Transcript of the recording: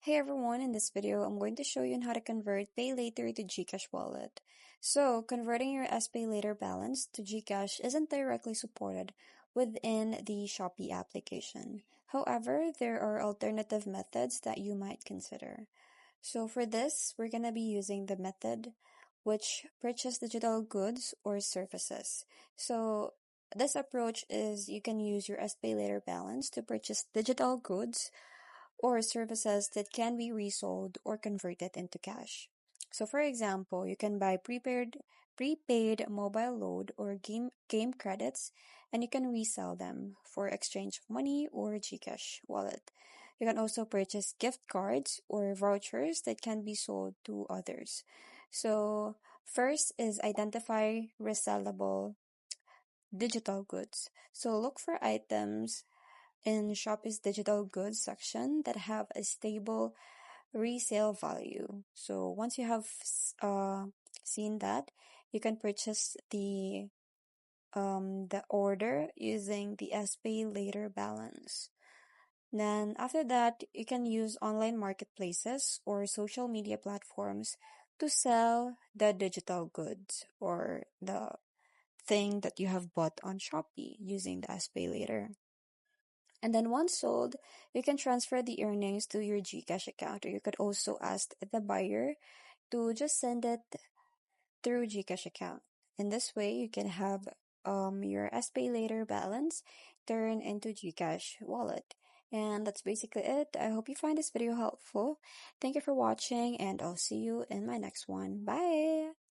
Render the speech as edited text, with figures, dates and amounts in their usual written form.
Hey everyone, in this video, I'm going to show you on how to convert PayLater to GCash Wallet. So, converting your SPayLater balance to GCash isn't directly supported within the Shopee application. However, there are alternative methods that you might consider. So for this, we're going to be using the method which purchase digital goods or services. So this approach is you can use your SPayLater balance to purchase digital goods or services that can be resold or converted into cash. So for example, you can buy prepaid mobile load or game credits and you can resell them for exchange of money or GCash wallet. You can also purchase gift cards or vouchers that can be sold to others. So first is identify resellable digital goods. So look for items in Shopee's digital goods section that have a stable resale value. So once you have seen that, you can purchase the order using the SPay later balance. Then after that, you can use online marketplaces or social media platforms to sell the digital goods or the thing that you have bought on Shopee using the SPay later. And then once sold, you can transfer the earnings to your GCash account, or you could also ask the buyer to just send it through GCash account. In this way, you can have your SPay later balance turn into GCash wallet. And that's basically it. I hope you find this video helpful. Thank you for watching, and I'll see you in my next one. Bye!